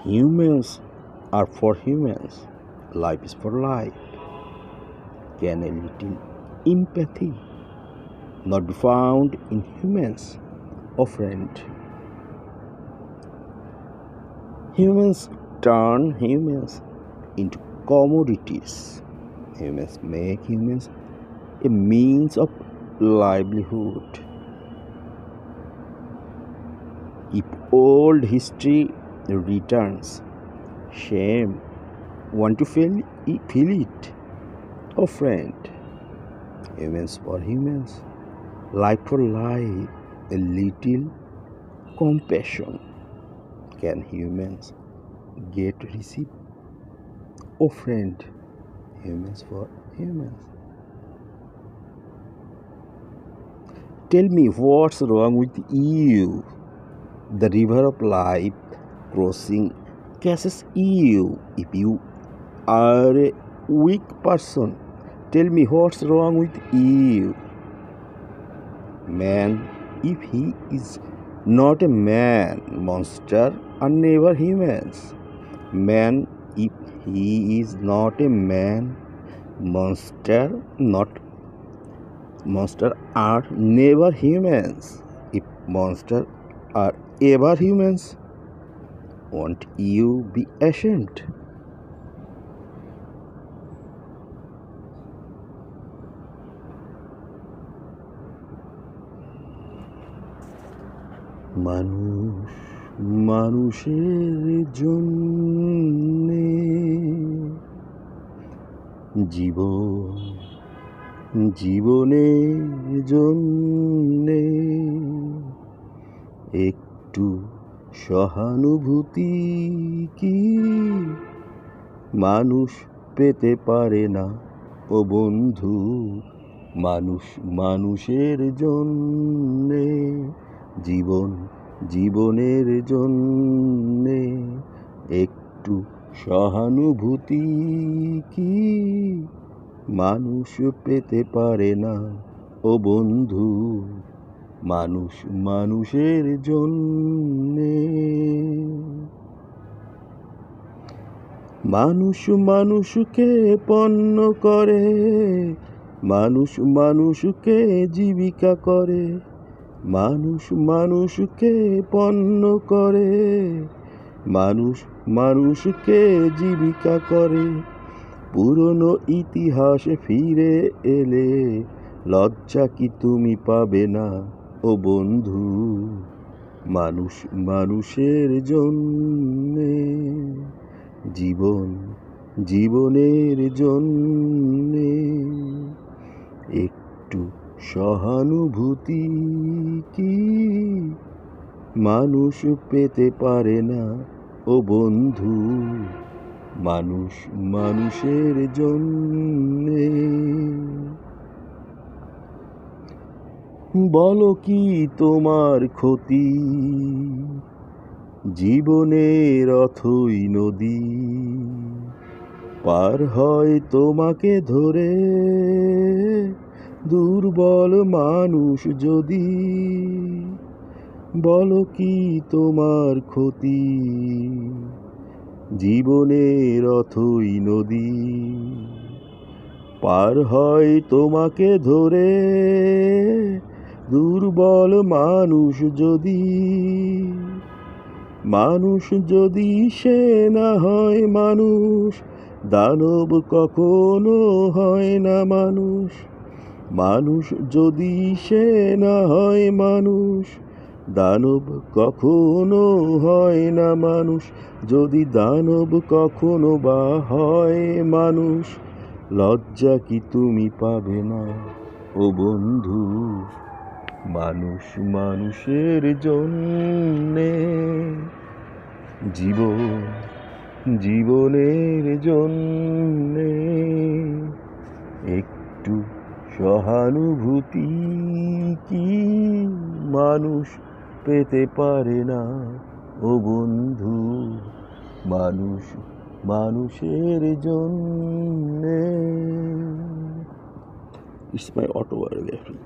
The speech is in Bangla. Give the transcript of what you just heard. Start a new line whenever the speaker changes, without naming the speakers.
Humans are for humans. Life is for life. Can a little empathy not be found in humans? Oh, friend. Humans turn humans into commodities. Humans make humans a means of livelihood. If old history returns, shame, want to feel it? Oh, friend, humans for humans, life for life, a little compassion. Can humans get receive? Oh, friend, humans for humans. Tell me what's wrong with you. The river of life crossing catches you. If you are a weak person, tell me what's wrong with you. Man, if he is not a man, monster are never humans. Man, if he is not a man, monster are never humans. If monster are ever humans, won't you be ashamed? মানুষ মানুষের জন্যে জীবন জীবনের জন্যে একটু সহানুভূতি কি মানুষ পেতে পারে না ও বন্ধু? মানুষ মানুষের জন্যে জীবনের জন্যে একটু সহানুভূতি কি মানুষ পেতে পারে না ও বন্ধু? মানুষ মানুষের জন্যে মানুষ মানুষকে পণ্য করে, মানুষ মানুষকে জীবিকা করে, মানুষ মানুষকে পণ্য করে, মানুষ মানুষকে জীবিকা করে। পুরনো ইতিহাসে ফিরে এলে লজ্জা কি তুমি পাবে না ও বন্ধু? মানুষ মানুষের জন্যে জীবনের জন্যে একটু সহানুভূতি কি মানুষ পেতে পারে না ও বন্ধু? মানুষ মানুষের জন্যে বলো কি তোমার ক্ষতি? জীবনের অথই নদী পার হয় তোমাকে ধরে, দুর্বল মানুষ যদি। বলো কি তোমার ক্ষতি? জীবনের অথই নদী পার হয় তোমাকে ধরে, দুর্বল মানুষ যদি। মানুষ যদি সে না হয় মানুষ, দানব কখনো হয় না মানুষ। মানুষ যদি সে না হয় মানুষ, দানব কখনো হয় না মানুষ। যদি দানব কখনো বা হয় মানুষ, লজ্জা কি তুমি পাবে না ও বন্ধু? মানুষ মানুষের জন্যে জীবনের জন্যে একটু সহানুভূতি কি মানুষ পেতে পারে না ও বন্ধু? মানুষ মানুষের জন্যে। It's my autobiography.